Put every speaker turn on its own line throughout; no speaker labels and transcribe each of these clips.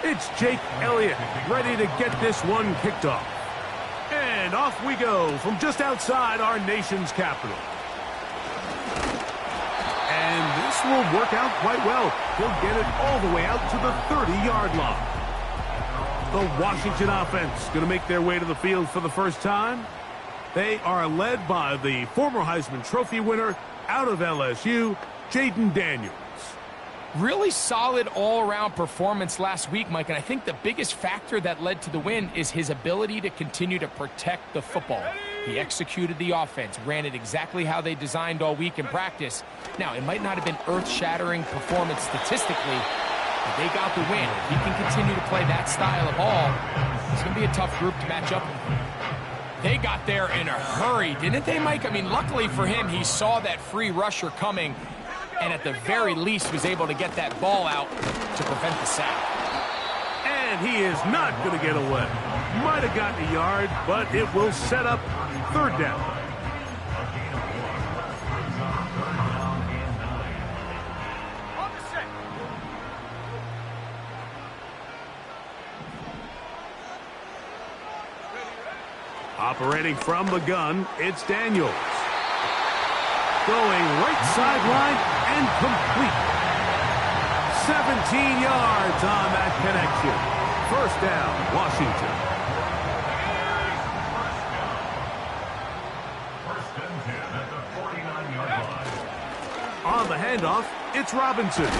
It's Jake Elliott ready to get this one kicked off. And off we go from just outside our nation's capital. And this will work out quite well. He'll get it all the way out to the 30-yard line. The Washington offense going to make their way to the field for the first time. They are led by the former Heisman Trophy winner out of LSU, Jaden Daniels.
Really solid all-around performance last week, Mike, and I think the biggest factor that led to the win is his ability to continue to protect the football. He executed the offense, ran it exactly how they designed all week in practice. Now, it might not have been earth-shattering performance statistically, but they got the win. If he can continue to play that style of ball, it's going to be a tough group to match up with. They got there in a hurry, didn't they, Mike? I mean, luckily for him, he saw that free rusher coming, and at the very least was able to get that ball out to prevent the sack.
And he is not going to get away. Might have gotten a yard, but it will set up third down. Operating from the gun, it's Daniels. Going right sideline and complete. 17 yards on that connection. First down, Washington.
First and 10 at the 49-yard line.
On the handoff, it's Robinson.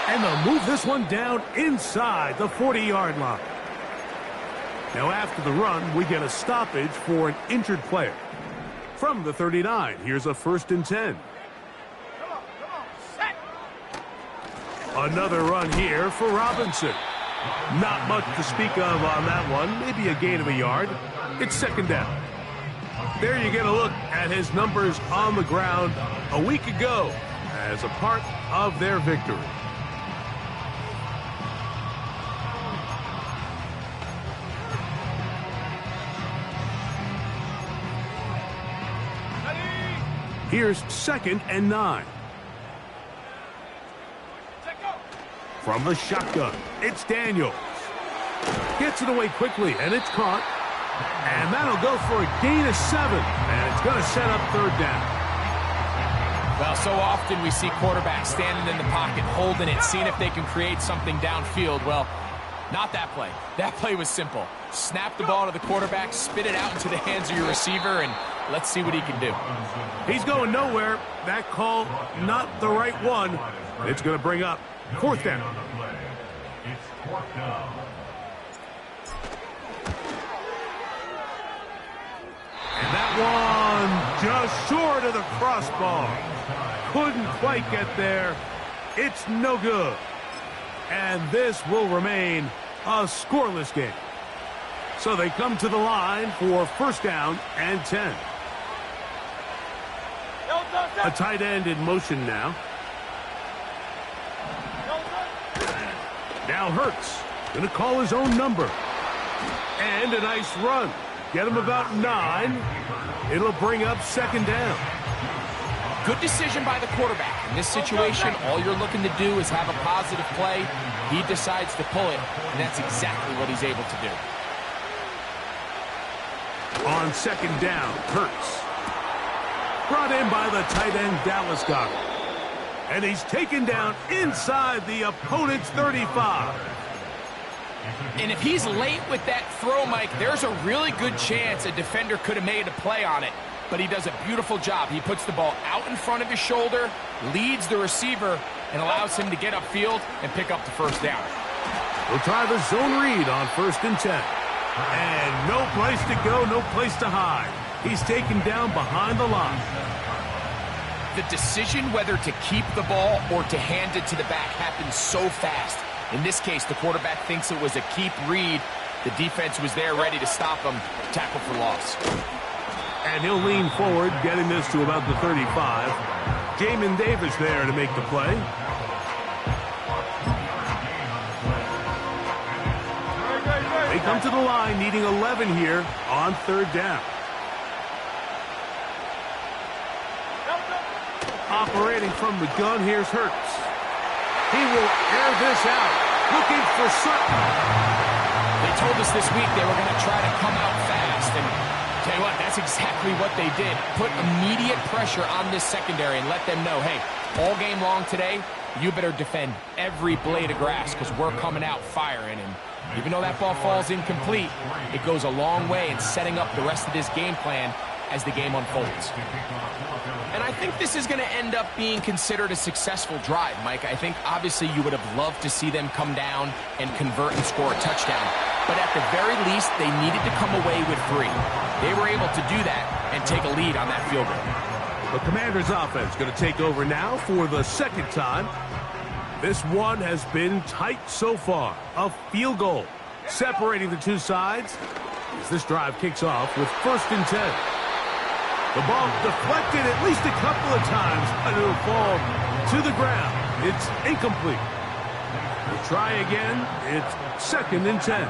And they'll move this one down inside the 40-yard line. Now after the run, we get a stoppage for an injured player. From the 39, here's a first and 10. Another run here for Robinson. Not much to speak of on that one. Maybe a gain of a yard. It's second down. There you get a look at his numbers on the ground a week ago as a part of their victory. Here's second and 9. From the shotgun, it's Daniels. Gets it away quickly, and it's caught. And that'll go for a gain of 7, and it's going to set up third down.
Well, so often we see quarterbacks standing in the pocket, holding it, seeing if they can create something downfield. Well, not that play. That play was simple. Snap the ball to the quarterback, spit it out into the hands of your receiver, and let's see what he can do.
He's going nowhere. That call, not the right one. It's going to bring up fourth down.
It's fourth down.
And that one just short of the crossbar. Couldn't quite get there. It's no good. And this will remain a scoreless game. So they come to the line for first down and 10. A tight end in motion now. Now Hurts going to call his own number. And a nice run. Get him about 9. It'll bring up second down.
Good decision by the quarterback. In this situation, all you're looking to do is have a positive play. He decides to pull it, and that's exactly what he's able to do.
On second down, Hurts. Brought in by the tight end, Dallas Goedert. And he's taken down inside the opponent's 35.
And if he's late with that throw, Mike, there's a really good chance a defender could have made a play on it. But he does a beautiful job. He puts the ball out in front of his shoulder, leads the receiver, and allows him to get upfield and pick up the first down.
We'll try the zone read on first and 10. And no place to go, no place to hide. He's taken down behind the line.
The decision whether to keep the ball or to hand it to the back happens so fast. In this case, the quarterback thinks it was a keep read. The defense was there ready to stop him. Tackle for loss.
And he'll lean forward, getting this to about the 35. Jamin Davis there to make the play. They come to the line needing 11 here on third down. Operating from the gun, here's Hurts. He will air this out. looking for certain.
They told us this week they were going to try to come out fast, and tell you what, that's exactly what they did. Put immediate pressure on this secondary and let them know, hey, all game long today, you better defend every blade of grass because we're coming out firing. And even though that ball falls incomplete, it goes a long way in setting up the rest of this game plan as the game unfolds. And I think this is going to end up being considered a successful drive, Mike. I think obviously you would have loved to see them come down and convert and score a touchdown. But at the very least, they needed to come away with 3. They were able to do that and take a lead on that field goal.
The Commanders' offense going to take over now for the second time. This one has been tight so far. A field goal separating the two sides as this drive kicks off with 1st and 10. The ball deflected at least a couple of times, and it'll fall to the ground. It's incomplete. We'll try again. It's 2nd and 10.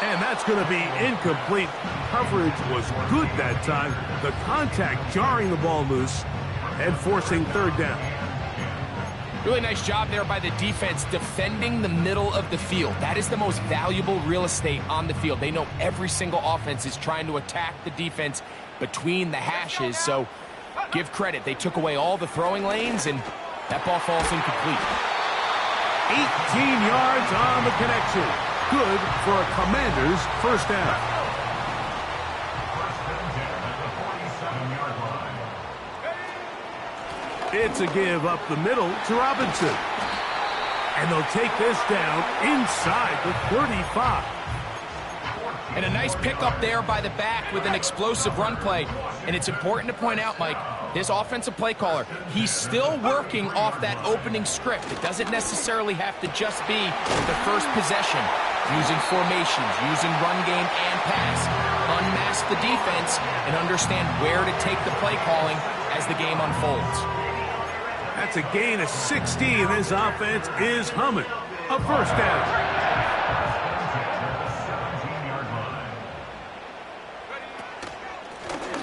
And that's going to be incomplete. Coverage was good that time. The contact jarring the ball loose and forcing 3rd down.
Really nice job there by the defense defending the middle of the field. That is the most valuable real estate on the field. They know every single offense is trying to attack the defense between the hashes, so give credit. They took away all the throwing lanes, and that ball falls incomplete.
18 yards on the connection. Good for a Commanders' 1st down. It's a give up the middle to Robinson. And they'll take this down inside the 35.
And a nice pickup there by the back with an explosive run play. And it's important to point out, Mike, this offensive play caller, he's still working off that opening script. It doesn't necessarily have to just be the first possession. Using formations, using run game and pass. Unmask the defense and understand where to take the play calling as the game unfolds.
That's a gain of 16. This offense is humming. A 1st down.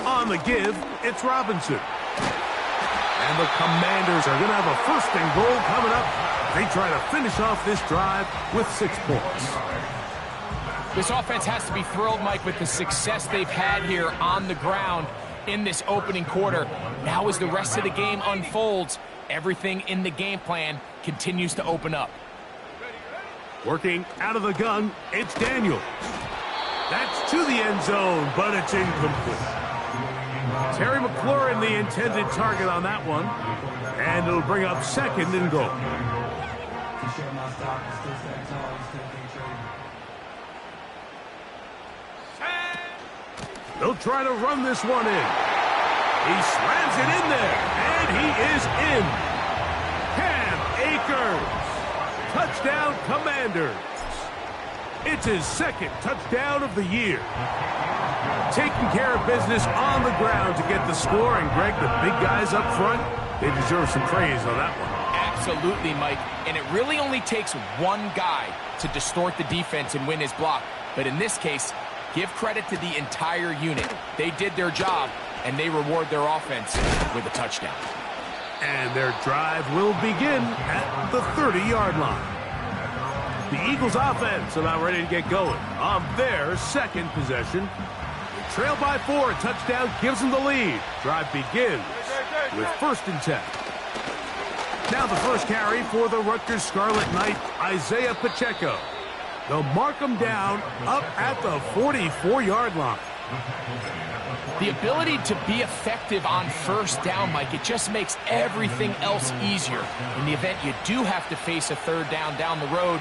On the give, it's Robinson. And the Commanders are going to have a 1st and goal coming up. They try to finish off this drive with 6 points.
This offense has to be thrilled, Mike, with the success they've had here on the ground in this opening quarter. Now as the rest of the game unfolds, everything in the game plan continues to open up.
Working out of the gun, it's Daniels. That's to the end zone, but it's incomplete. Terry McLaurin, the intended target on that one. And it'll bring up 2nd and goal. They'll try to run this one in. He slams it in there, and he is in. Cam Akers. Touchdown, Commanders. It's his 2nd touchdown of the year. Taking care of business on the ground to get the score, and Greg, the big guys up front, they deserve some praise on that one.
Absolutely, Mike. And it really only takes one guy to distort the defense and win his block. But in this case, give credit to the entire unit. They did their job, and they reward their offense with a touchdown.
And their drive will begin at the 30-yard line. The Eagles offense about ready to get going on their 2nd possession. They trail by 4. A touchdown gives them the lead. Drive begins with 1st and 10. Now the first carry for the Rutgers Scarlet Knight, Isaiah Pacheco. They'll mark him down up at the 44-yard line.
The ability to be effective on 1st down, Mike, it just makes everything else easier. In the event you do have to face a 3rd down the road,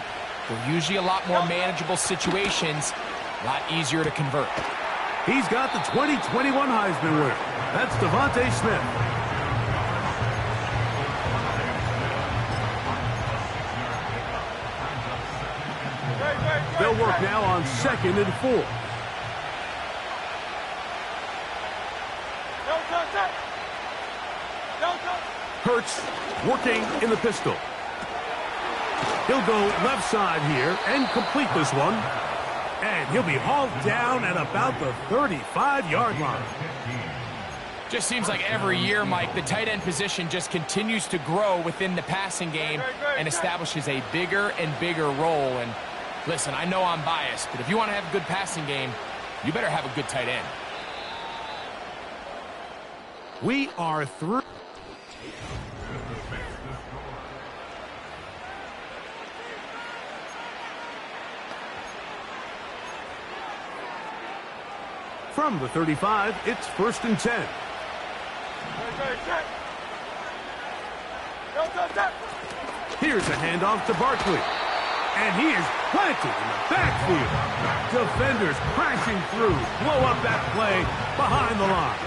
they're usually a lot more manageable situations, a lot easier to convert.
He's got the 2021 Heisman winner. That's Devontae Smith. They'll work now on 2nd and 4. Hurts working in the pistol. He'll go left side here and complete this one. And he'll be hauled down at about the 35-yard line.
Just seems like every year, Mike, the tight end position just continues to grow within the passing game and establishes a bigger and bigger role. And listen, I know I'm biased, but if you want to have a good passing game, you better have a good tight end.
We are through. From the 35, it's 1st and 10. Here's a handoff to Barkley. And he is planted in the backfield. Defenders crashing through. Blow up that play behind the line.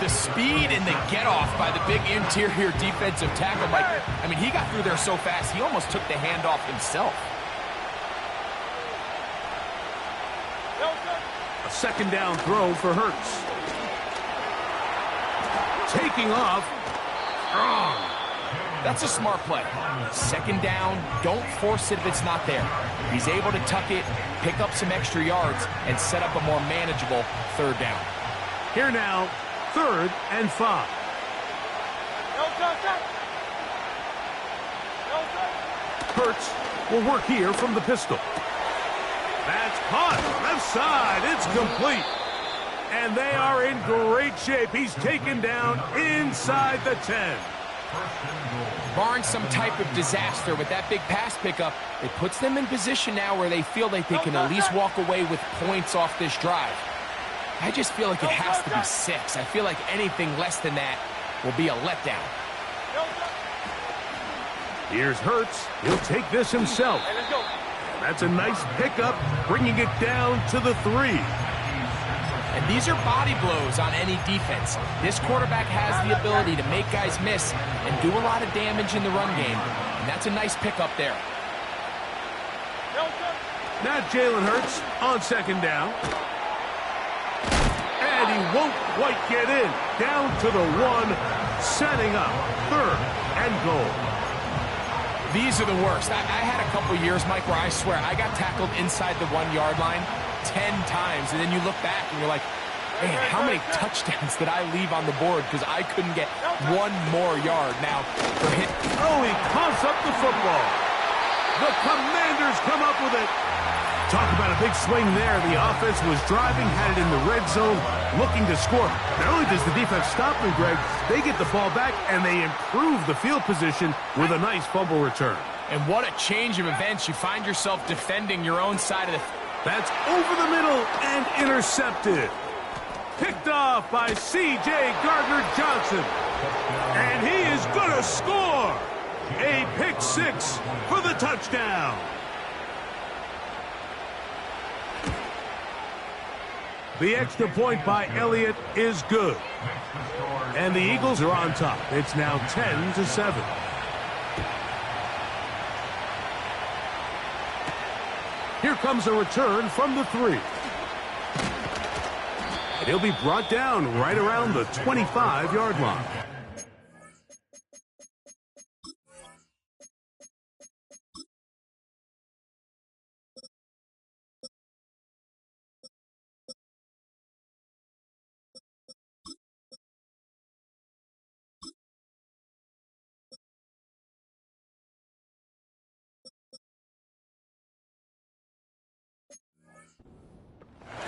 The speed and the get-off by the big interior defensive tackle, Mike. I mean, he got through there so fast, he almost took the handoff himself.
A 2nd down throw for Hurts. Taking off. Strong.
That's a smart play. 2nd down, don't force it if it's not there. He's able to tuck it, pick up some extra yards, and set up a more manageable 3rd down.
Here now, 3rd and 5. Hurts will work here from the pistol. That's caught. Left side. It's complete. And they are in great shape. He's taken down inside the 10.
Barring some type of disaster with that big pass pickup, it puts them in position now where they feel like they can at least walk away with points off this drive. I just feel like it has to be 6. I feel like anything less than that will be a letdown.
Here's Hurts. He'll take this himself. That's a nice pickup, bringing it down to the 3.
And these are body blows on any defense. This quarterback has the ability to make guys miss and do a lot of damage in the run game. And that's a nice pickup there.
Now Jalen Hurts on 2nd down. And he won't quite get in. Down to the 1, setting up 3rd and goal.
These are the worst. I had a couple years, Mike, where I swear I got tackled inside the 1-yard line 10 times, and then you look back and you're like, man, how many touchdowns did I leave on the board because I couldn't get 1 more yard? Now, for hit.
Oh, he coughs up the football. The Commanders come up with it. Talk about a big swing there. The offense was driving, had it in the red zone, looking to score. Not only does the defense stop them, Greg, they get the ball back, and they improve the field position with a nice fumble return.
And what a change of events. You find yourself defending your own side of the...
That's over the middle and intercepted. Picked off by C.J. Gardner-Johnson. And he is going to score. A pick 6 for the touchdown. The extra point by Elliott is good. And the Eagles are on top. It's now 10-7. Here comes a return from the 3. And he'll be brought down right around the 25-yard line.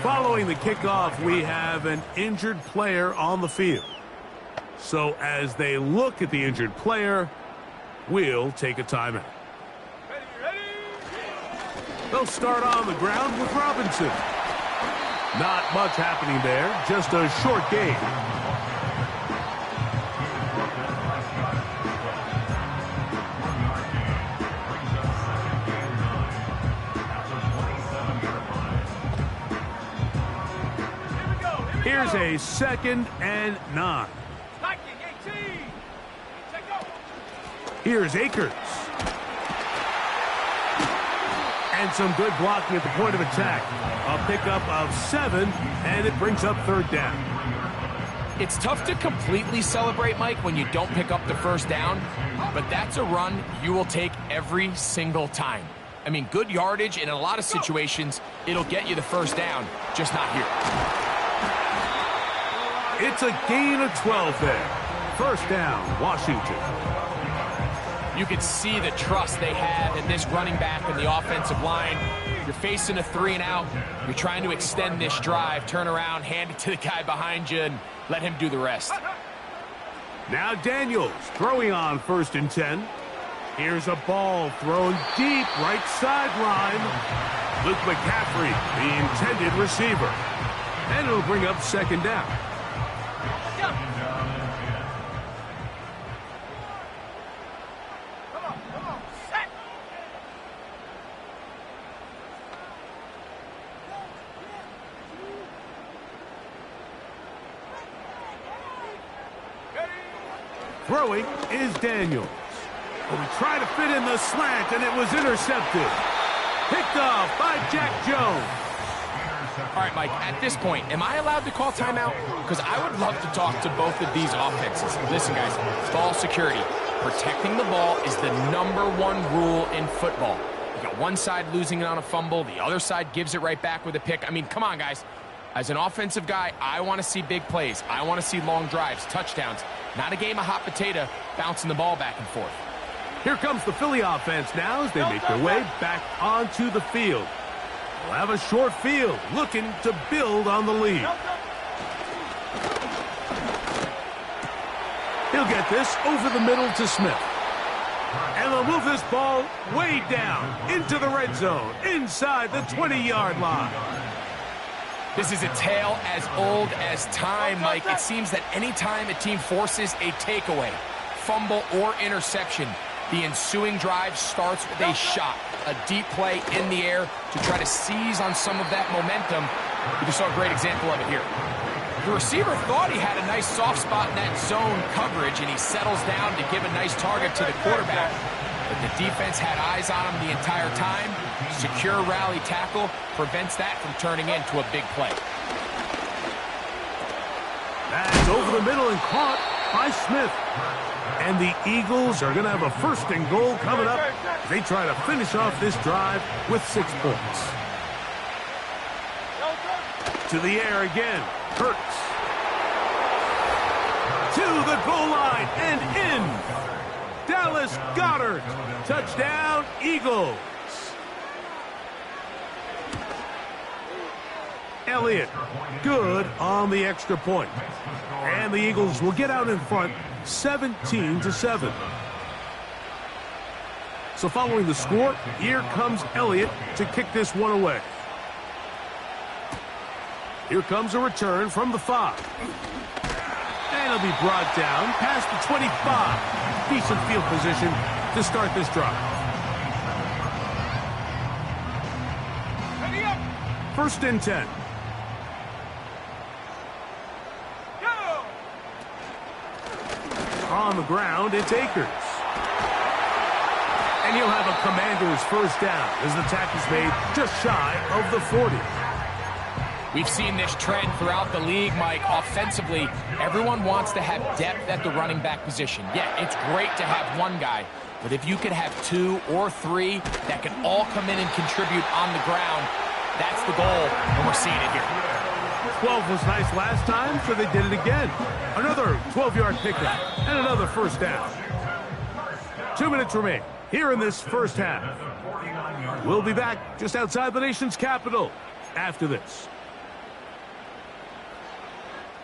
Following the kickoff, we have an injured player on the field. So as they look at the injured player, we'll take a timeout. They'll start on the ground with Robinson. Not much happening there, just a short gain. Here's a 2nd and 9. Here's Akers. And some good blocking at the point of attack. A pickup of 7, and it brings up 3rd down.
It's tough to completely celebrate, Mike, when you don't pick up the 1st down, but that's a run you will take every single time. I mean, good yardage, and in a lot of situations, it'll get you the 1st down, just not here.
It's a gain of 12 there. First down, Washington.
You can see the trust they have in this running back and the offensive line. You're facing a 3 and out. You're trying to extend this drive, turn around, hand it to the guy behind you, and let him do the rest.
Now Daniels throwing on 1st and 10. Here's a ball thrown deep right sideline. Luke McCaffrey, the intended receiver. And it'll bring up 2nd down. Throwing is Daniels. But we try to fit in the slant, and it was intercepted. Picked off by Jack Jones.
All right, Mike, at this point, am I allowed to call timeout? Because I would love to talk to both of these offenses. Listen, guys, ball security. Protecting the ball is the #1 rule in football. You got one side losing it on a fumble, the other side gives it right back with a pick. I mean, come on, guys. As an offensive guy, I want to see big plays. I want to see long drives, touchdowns. Not a game of hot potato bouncing the ball back and forth.
Here comes the Philly offense now as they make their way back onto the field. They'll have a short field, looking to build on the lead. He'll get this over the middle to Smith. And they'll move this ball way down into the red zone, inside the 20-yard line.
This is a tale as old as time, Mike. It seems that anytime a team forces a takeaway, fumble, or interception, the ensuing drive starts with a shot, a deep play in the air to try to seize on some of that momentum. We just saw a great example of it here. The receiver thought he had a nice soft spot in that zone coverage, and he settles down to give a nice target to the quarterback. But the defense had eyes on him the entire time. Secure rally tackle prevents that from turning into a big play.
That's over the middle and caught by Smith. And the Eagles are going to have a 1st and goal coming up as they try to finish off this drive with 6 points. To the air again. Hurts. To the goal line and in. Dallas Goedert. Touchdown, Eagles. Elliott, good on the extra point. And the Eagles will get out in front, 17-7. So following the score, here comes Elliott to kick this one away. Here comes a return from the 5. And it'll be brought down past the 25. Decent field position to start this drive. 1st and 10. On the ground, it's Akers. And he'll have a Commander's 1st down as the tackle's made just shy of the 40.
We've seen this trend throughout the league, Mike. Offensively, everyone wants to have depth at the running back position. Yeah, it's great to have one guy, but if you could have 2 or 3 that can all come in and contribute on the ground, that's the goal, and we're seeing it here.
12 was nice last time, so they did it again. Another 12-yard pickup and another 1st down. 2 minutes remain here in this 1st half. We'll be back just outside the nation's capital after this.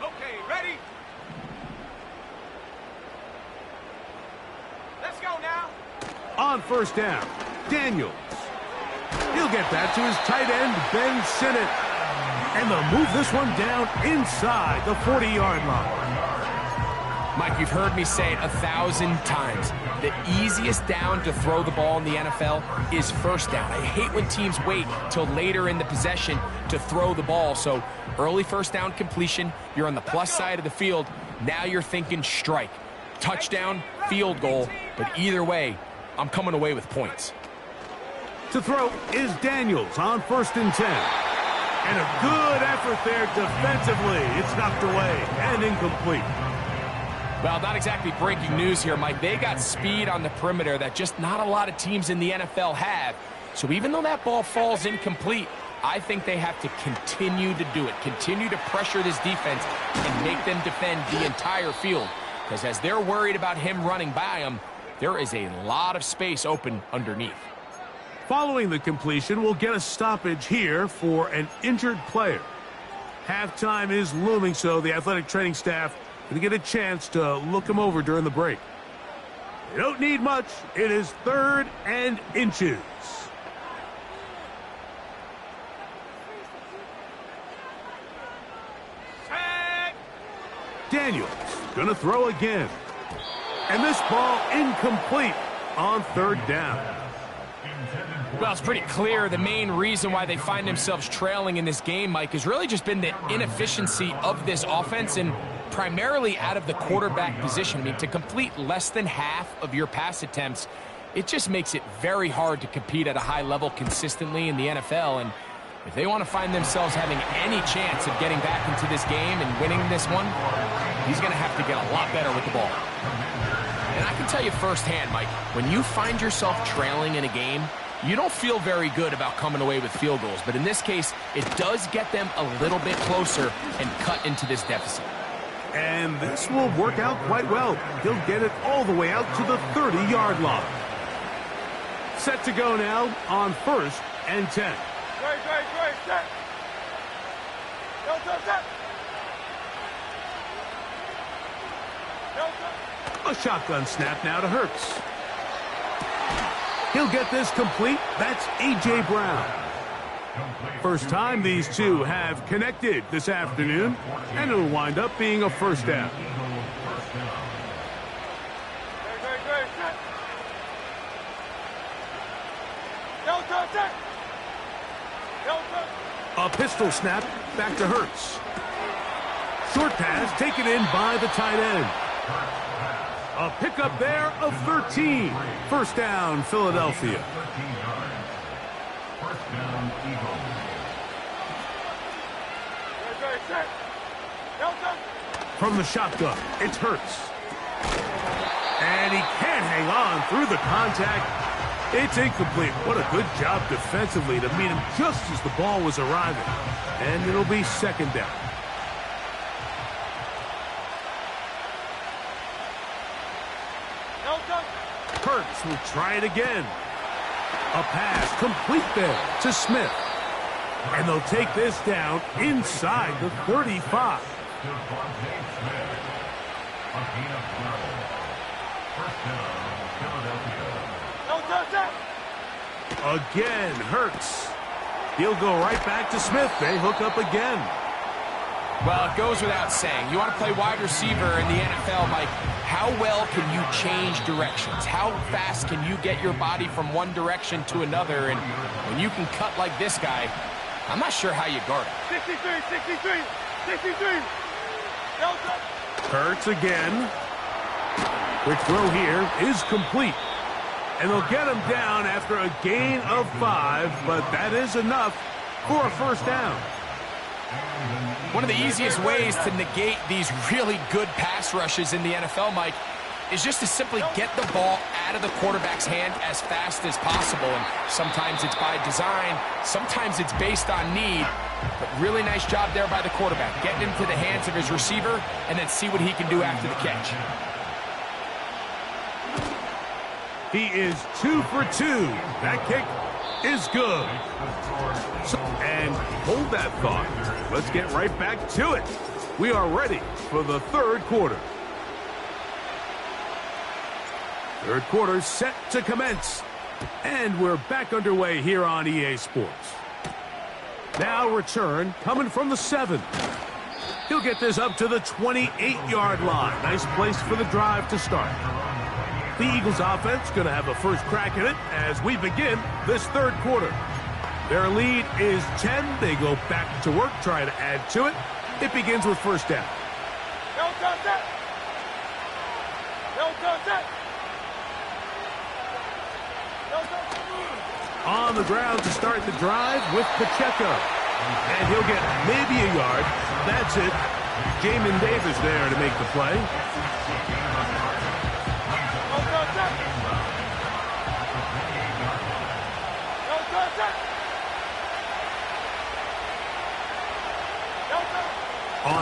Okay, ready? Let's go now.
On 1st down, Daniels. He'll get that to his tight end, Ben Sinnott. And they'll move this one down inside the 40-yard line.
Mike, you've heard me say it 1,000 times. The easiest down to throw the ball in the NFL is 1st down. I hate when teams wait till later in the possession to throw the ball. So early 1st down completion, you're on the plus side of the field. Now you're thinking strike, touchdown, field goal. But either way, I'm coming away with points.
To throw is Daniels on 1st and 10. And a good effort there defensively. It's knocked away and incomplete.
Well, not exactly breaking news here, Mike. They got speed on the perimeter that just not a lot of teams in the NFL have. So even though that ball falls incomplete, I think they have to continue to do it, continue to pressure this defense and make them defend the entire field. Because as they're worried about him running by them, there is a lot of space open underneath.
Following the completion, we'll get a stoppage here for an injured player. Halftime is looming, so the athletic training staff going to get a chance to look him over during the break. They don't need much. It is 3rd and inches. Daniels going to throw again. And this ball incomplete on 3rd down.
Well, it's pretty clear the main reason why they find themselves trailing in this game, Mike, has really just been the inefficiency of this offense and primarily out of the quarterback position. I mean, to complete less than half of your pass attempts, it just makes it very hard to compete at a high level consistently in the NFL. And if they want to find themselves having any chance of getting back into this game and winning this one, he's going to have to get a lot better with the ball. And I can tell you firsthand, Mike, when you find yourself trailing in a game, you don't feel very good about coming away with field goals. But in this case, it does get them a little bit closer and cut into this deficit.
And this will work out quite well. He'll get it all the way out to the 30-yard line. Set to go now on 1st and 10.
Set.
A shotgun snap now to Hurts. He'll get this complete. That's A.J. Brown. First time these two have connected this afternoon, and it'll wind up being a 1st down. A pistol snap back to Hurts. Short pass taken in by the tight end. A pickup there of 13. 1st down, Philadelphia. From the shotgun, it's Hurts. And he can't hang on through the contact. It's incomplete. What a good job defensively to meet him just as the ball was arriving. And it'll be 2nd down. Hurts will try it again. A pass complete there to Smith. And they'll take this down inside the 35. Again, Hurts. He'll go right back to Smith. They hook up again.
Well, it goes without saying. You want to play wide receiver in the NFL, Mike. How well can you change directions? How fast can you get your body from one direction to another? And when you can cut like this guy, I'm not sure how you guard it.
63.
Hurts again. Quick throw here is complete. And they'll get him down after a gain of 5, but that is enough for a 1st down.
One of the easiest ways to negate these really good pass rushes in the NFL, Mike, is just to simply get the ball out of the quarterback's hand as fast as possible. And sometimes it's by design, sometimes it's based on need. But really nice job there by the quarterback, getting into the hands of his receiver and then see what he can do after the catch.
He is 2 for 2. That kick is good. And hold that thought. Let's get right back to it. We are ready for the 3rd quarter. 3rd quarter set to commence. And we're back underway here on EA Sports. Now return coming from the 7. He'll get this up to the 28-yard line. Nice place for the drive to start. The Eagles offense going to have a first crack at it as we begin this 3rd quarter. Their lead is 10. They go back to work, try to add to it. It begins with 1st down. On the ground to start the drive with Pacheco. And he'll get maybe a yard. That's it. Jamin Davis there to make the play.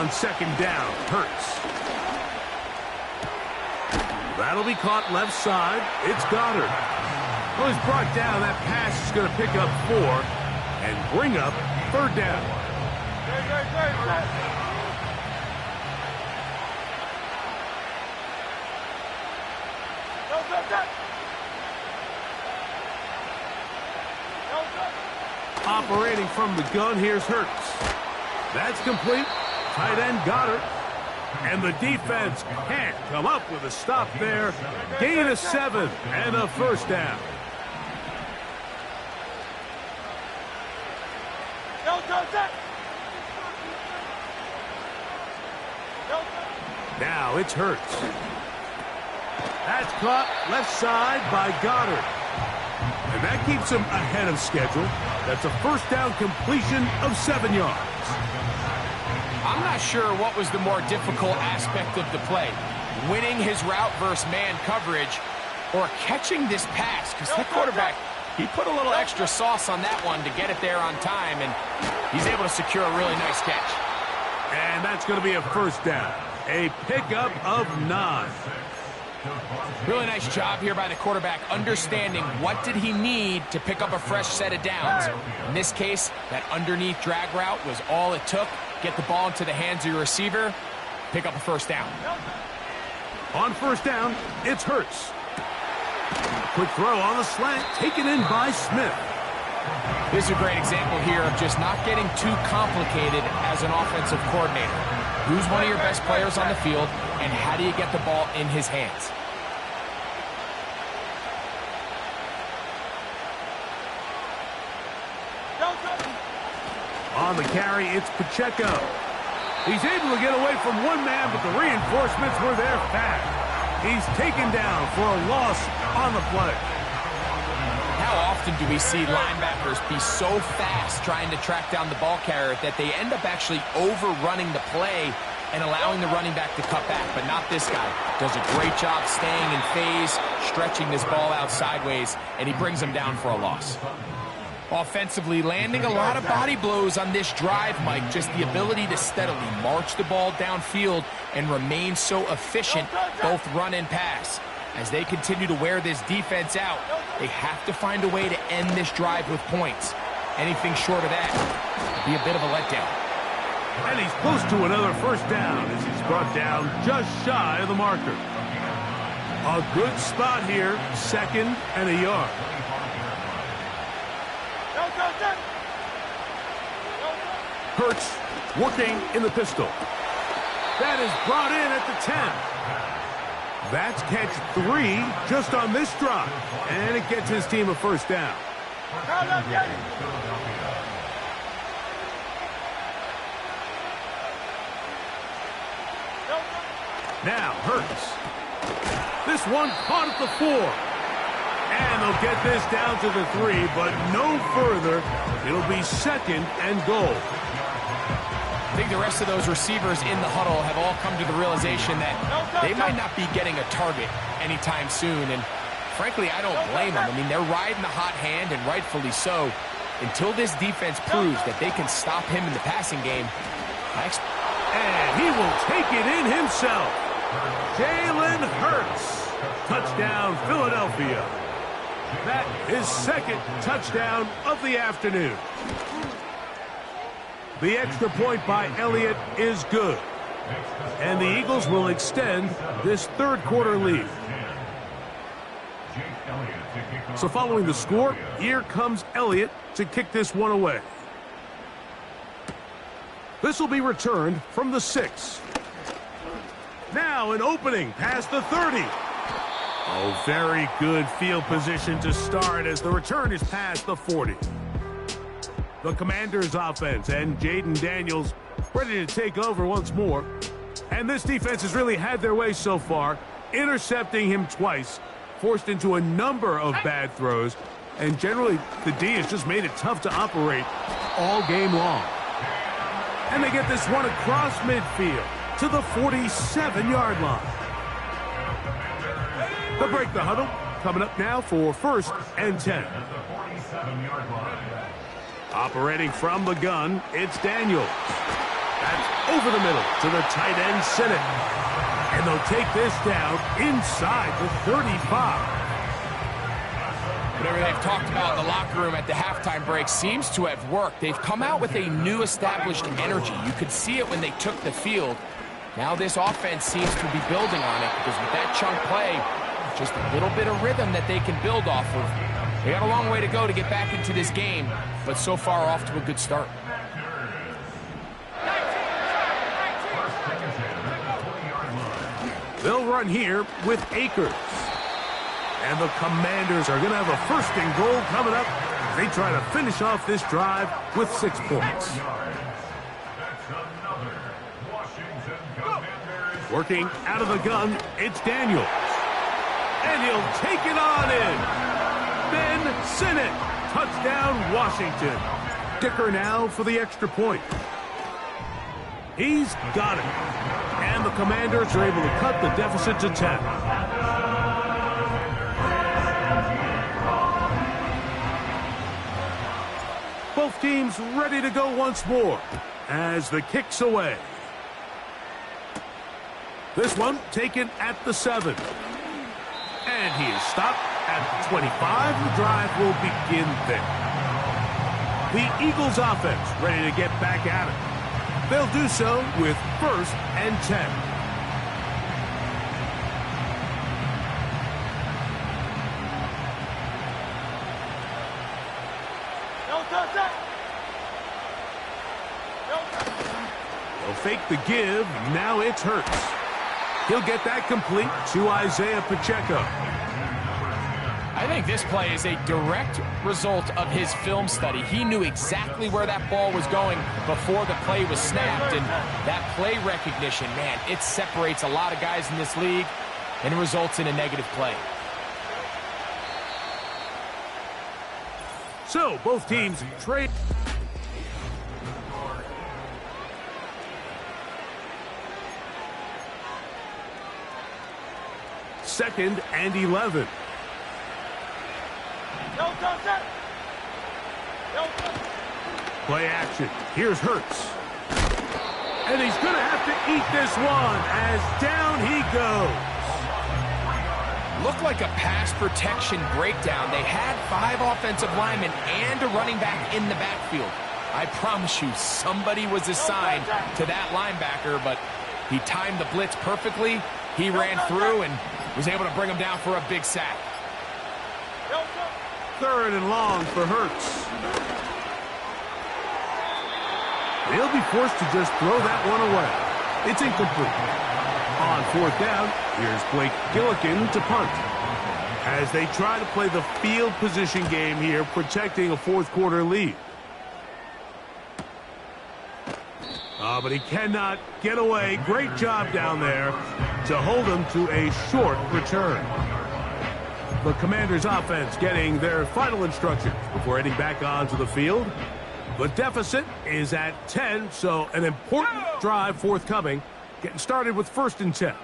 On second down, Hurts. That'll be caught left side. It's Goddard. Well, he's brought down. That pass is going to pick up 4 and bring up third down. Operating from the gun, here's Hurts. That's complete. Tight end Goddard. And the defense can't come up with a stop there. Gain of 7 and a first down. Now it's Hurts. That's caught left side by Goddard. And that keeps him ahead of schedule. That's a first down completion of 7 yards.
I'm not sure what was the more difficult aspect of the play. Winning his route versus man coverage or catching this pass. Because that quarterback, he put a little extra sauce on that one to get it there on time. And he's able to secure a really nice catch.
And that's going to be a first down. A pickup of 9.
Really nice job here by the quarterback, understanding what did he need to pick up a fresh set of downs. In this case, that underneath drag route was all it took. Get the ball into the hands of your receiver, pick up a first down.
On first down, it's Hurts. Quick throw on the slant, taken in by Smith.
This is a great example here of just not getting too complicated as an offensive coordinator. Who's one of your best players on the field, and how do you get the ball in his hands?
On the carry, it's Pacheco. He's able to get away from one man, but the reinforcements were there fast. He's taken down for a loss on the play.
How often do we see linebackers be so fast trying to track down the ball carrier that they end up actually overrunning the play and allowing the running back to cut back? But not this guy. Does a great job staying in phase, stretching this ball out sideways, and he brings him down for a loss. Offensively, landing a lot of body blows on this drive, Mike. Just the ability to steadily march the ball downfield and remain so efficient, both run and pass. As they continue to wear this defense out, they have to find a way to end this drive with points. Anything short of that would be a bit of a letdown.
And he's close to another first down as he's brought down just shy of the marker. A good spot here, 2nd and a yard. Hurts working in the pistol. That is brought in at the 10. That's catch 3 just on this drive. And it gets his team a first down. Now Hurts. This one caught at the 4. And they'll get this down to the 3, but no further. It'll be 2nd and goal.
I think the rest of those receivers in the huddle have all come to the realization that they might not be getting a target anytime soon. And frankly, I don't blame them. I mean, they're riding the hot hand, and rightfully so. Until this defense proves that they can stop him in the passing game.
And he will take it in himself. Jalen Hurts. Touchdown, Philadelphia. That is 2nd touchdown of the afternoon. The extra point by Elliott is good. And the Eagles will extend this third quarter lead. So following the score, here comes Elliott to kick this one away. This will be returned from the 6. Now an opening past the 30. Oh, very good field position to start as the return is past the 40. The Commanders' offense and Jaden Daniels ready to take over once more. And this defense has really had their way so far, intercepting him twice, forced into a number of bad throws, and generally the D has just made it tough to operate all game long. And they get this one across midfield to the 47-yard line. They'll break the huddle. Coming up now for 1st and 10. Operating from the gun, it's Daniels. That's over the middle to the tight end Sinnott. And they'll take this down inside the 35.
Whatever they've talked about in the locker room at the halftime break seems to have worked. They've come out with a new established energy. You could see it when they took the field. Now this offense seems to be building on it because with that chunk play, just a little bit of rhythm that they can build off of. They got a long way to go to get back into this game, but so far off to a good start.
They'll run here with Akers. And the Commanders are going to have a first and goal coming up. They try to finish off this drive with 6 points. Working out of the gun, it's Daniels. And he'll take it on in. Ben Sinnott. Touchdown, Washington. Dicker now for the extra point. He's got it. And the Commanders are able to cut the deficit to 10. Both teams ready to go once more as the kick's away. This one taken at the 7. And he is stopped at the 25. The drive will begin there. The Eagles offense ready to get back at it. They'll do so with 1st and 10. They'll fake the give. Now it's Hurts. He'll get that complete to Isaiah Pacheco.
I think this play is a direct result of his film study. He knew exactly where that ball was going before the play was snapped, and that play recognition, man, it separates a lot of guys in this league and results in a negative play.
So both teams trade. Second and 11. Play action. Here's Hurts. And he's going to have to eat this one as down he goes.
Looked like a pass protection breakdown. They had 5 offensive linemen and a running back in the backfield. I promise you, somebody was assigned to that linebacker, but he timed the blitz perfectly. He ran through and was able to bring him down for a big sack.
3rd and long for Hurts. He'll be forced to just throw that one away. It's incomplete. On 4th down, here's Blake Gillikin to punt. As they try to play the field position game here, protecting a 4th quarter lead. But he cannot get away. Great job down there to hold him to a short return. The Commanders' offense getting their final instructions before heading back onto the field. The deficit is at 10, so an important drive forthcoming. Getting started with 1st and 10.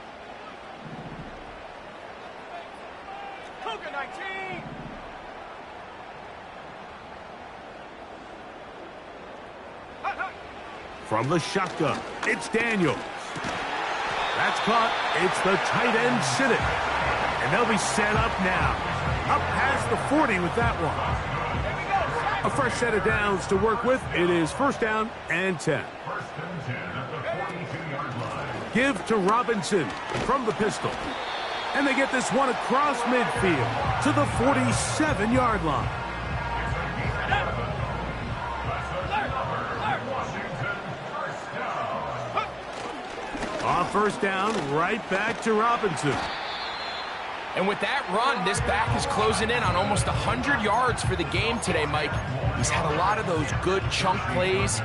From the shotgun, it's Daniels. That's caught. It's the tight end Sinnott. And they'll be set up now. Up past the 40 with that one. A fresh set of downs to work with. It is 1st down and 10.
1st and 10 at the 42-yard line.
Give to Robinson from the pistol. And they get this one across midfield to the 47-yard line. On 1st down, right back to Robinson.
And with that run, this back is closing in on almost 100 yards for the game today, Mike. He's had a lot of those good chunk plays.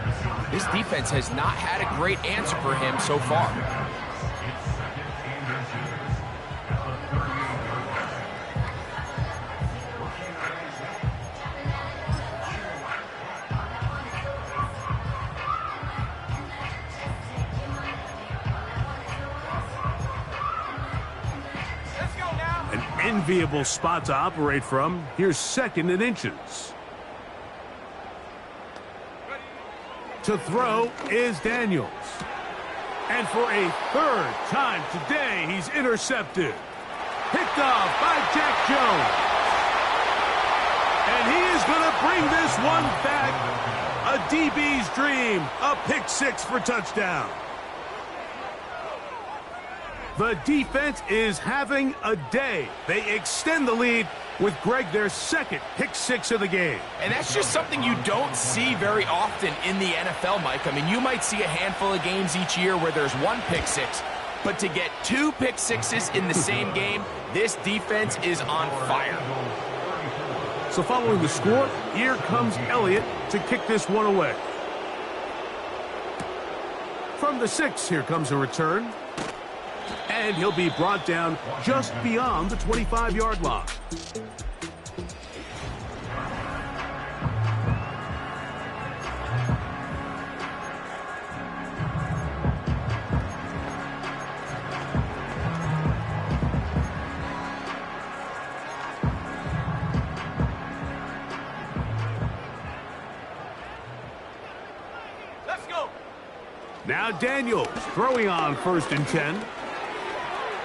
This defense has not had a great answer for him so far.
Enviable spot to operate from. Here's 2nd and inches. To throw is Daniels. And for a third time today, he's intercepted. Picked off by Jack Jones. And he is going to bring this one back. A DB's dream. A pick six for touchdown. The defense is having a day. They extend the lead with Greg their second pick six of the game.
And that's just something you don't see very often in the NFL, Mike. I mean, you might see a handful of games each year where there's one pick six, but to get two pick sixes in the same game, this defense is on fire.
So following the score, here comes Elliott to kick this one away. From the 6, here comes a return. And he'll be brought down just beyond the 25-yard line.
Let's go.
Now Daniels throwing on 1st and 10.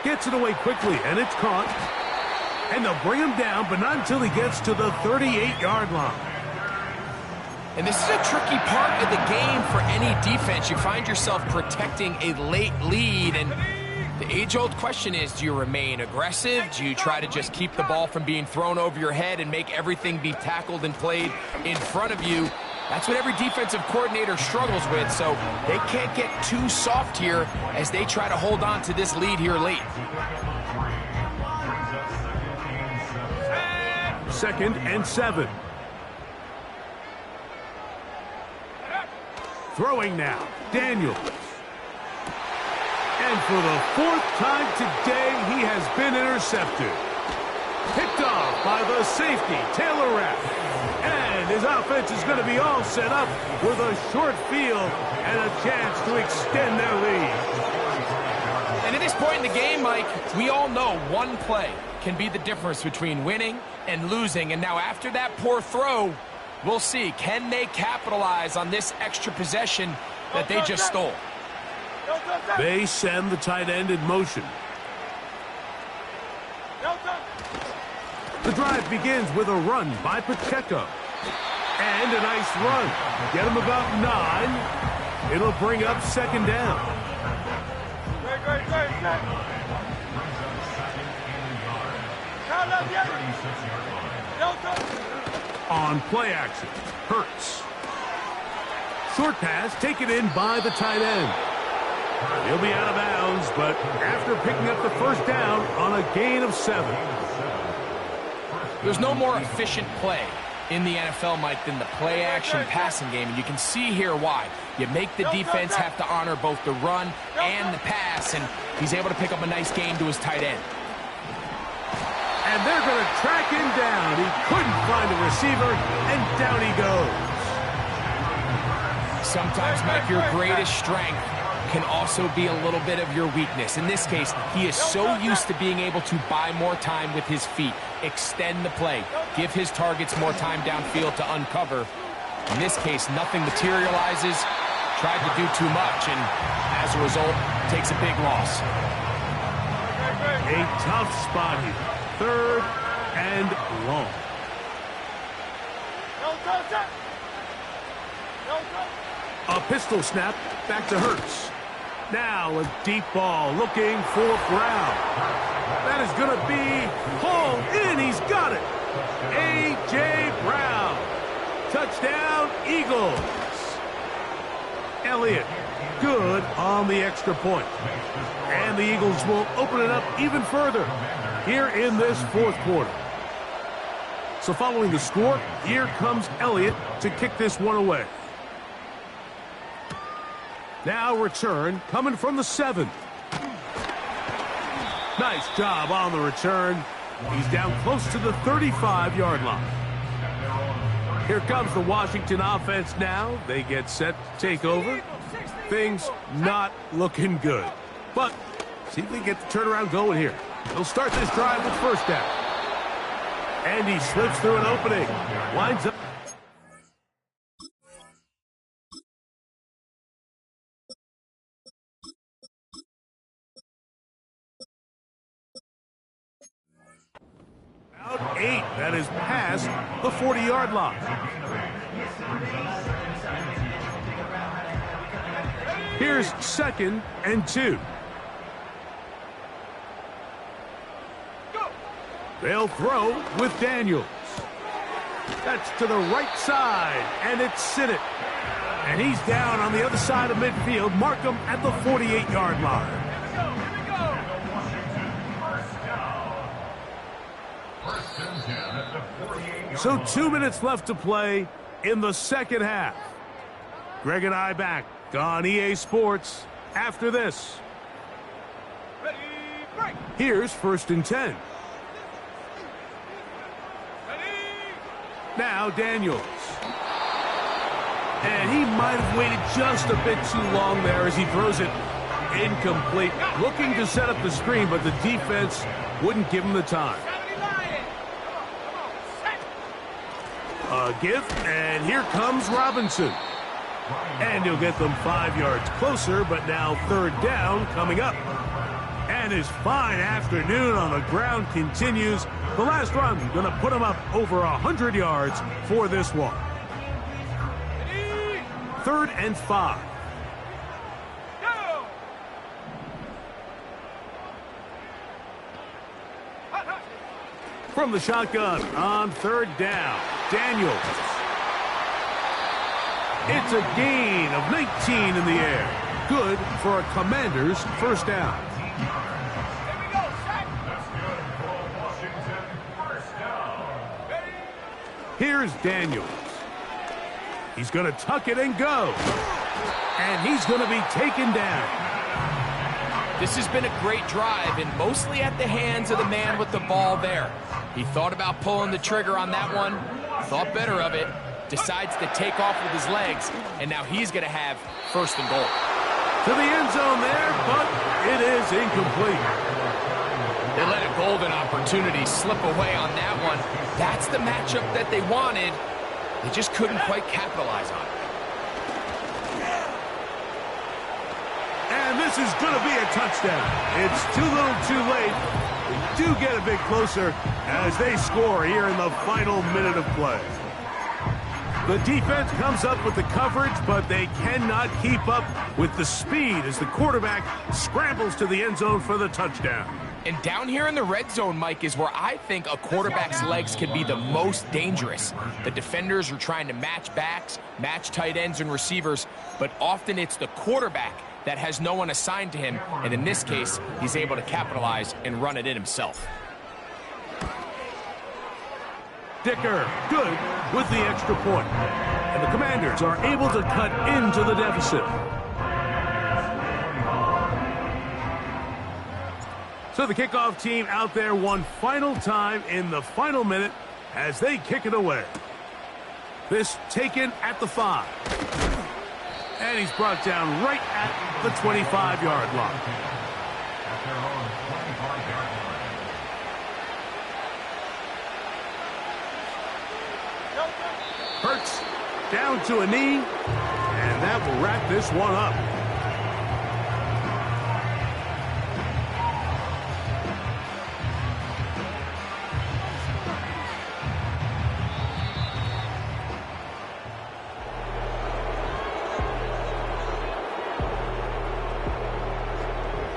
Gets it away quickly, and it's caught. And they'll bring him down, but not until he gets to the 38-yard line.
And this is a tricky part of the game for any defense. You find yourself protecting a late lead, and the age-old question is, do you remain aggressive? Do you try to just keep the ball from being thrown over your head and make everything be tackled and played in front of you? That's what every defensive coordinator struggles with, so they can't get too soft here as they try to hold on to this lead here late.
2nd and 7. Throwing now, Daniels. And for the 4th time today, he has been intercepted. Picked off by the safety, Taylor Rapp. And his offense is going to be all set up with a short field and a chance to extend their lead.
And at this point in the game, Mike, we all know one play can be the difference between winning and losing. And now after that poor throw, we'll see, can they capitalize on this extra possession that they just stole?
They send the tight end in motion. The drive begins with a run by Pacheco. And a nice run. Get him about 9. It'll bring up 2nd down. On play action, Hurts. Short pass taken in by the tight end. He'll be out of bounds, but after picking up the 1st down on a gain of 7.
There's no more efficient play in the NFL, Mike, than the play-action passing game, and you can see here why. You make the defense have to honor both the run and the pass, and he's able to pick up a nice gain to his tight end.
And they're going to track him down. He couldn't find a receiver, and down he goes.
Sometimes, Mike, your greatest strength can also be a little bit of your weakness. In this case, he is so used to being able to buy more time with his feet, extend the play, give his targets more time downfield to uncover. In this case, nothing materializes, tried to do too much, and as a result, takes a big loss.
A tough spot here. 3rd and long. A pistol snap back to Hurts. Now a deep ball looking for Brown. That is going to be hauled in. He's got it. A.J. Brown. Touchdown, Eagles. Elliott, good on the extra point. And the Eagles will open it up even further here in this 4th quarter. So following the score, here comes Elliott to kick this one away. Now return coming from the 7. Nice job on the return. He's down close to the 35-yard line. Here comes the Washington offense now. They get set to take over. Things not looking good. But see if they get the turnaround going here. They'll start this drive with 1st down. And he slips through an opening. Winds up. is past the 40-yard line. Here's 2nd and 2. They'll throw with Daniels. That's to the right side, and it's Sinnott. And he's down on the other side of midfield. Mark him at the 48-yard line. So 2 minutes left to play in the second half. Greg and I back on EA Sports after this.
Ready, break.
Here's 1st and 10. Now Daniels. And he might have waited just a bit too long there as he throws it incomplete. Looking to set up the screen, but the defense wouldn't give him the time. A give, and here comes Robinson. And he'll get them 5 yards closer, but now 3rd down coming up. And his fine afternoon on the ground continues. The last run going to put him up over 100 yards for this one. 3rd and 5. From the shotgun on 3rd down, Daniels. It's a gain of 19 in the air. Good for a Commander's 1st down. Here's Daniels. He's going to tuck it and go. And he's going to be taken down.
This has been a great drive, and mostly at the hands of the man with the ball there. He thought about pulling the trigger on that one, thought better of it, decides to take off with his legs, and now he's going to have 1st and goal.
To the end zone there, but it is incomplete.
They let a golden opportunity slip away on that one. That's the matchup that they wanted. They just couldn't quite capitalize on it.
And this is going to be a touchdown. It's too little too late. They do get a bit closer as they score here in the final minute of play. The defense comes up with the coverage, but they cannot keep up with the speed as the quarterback scrambles to the end zone for the touchdown.
And down here in the red zone, Mike, is where I think a quarterback's legs can be the most dangerous. The defenders are trying to match backs, match tight ends and receivers, but often it's the quarterback that has no one assigned to him, and in this case, he's able to capitalize and run it in himself.
Dicker, good with the extra point. And the Commanders are able to cut into the deficit. So the kickoff team out there one final time in the final minute as they kick it away. This taken at the 5. And he's brought down right at the 25-yard line. Hurts down to a knee, and that will wrap this one up.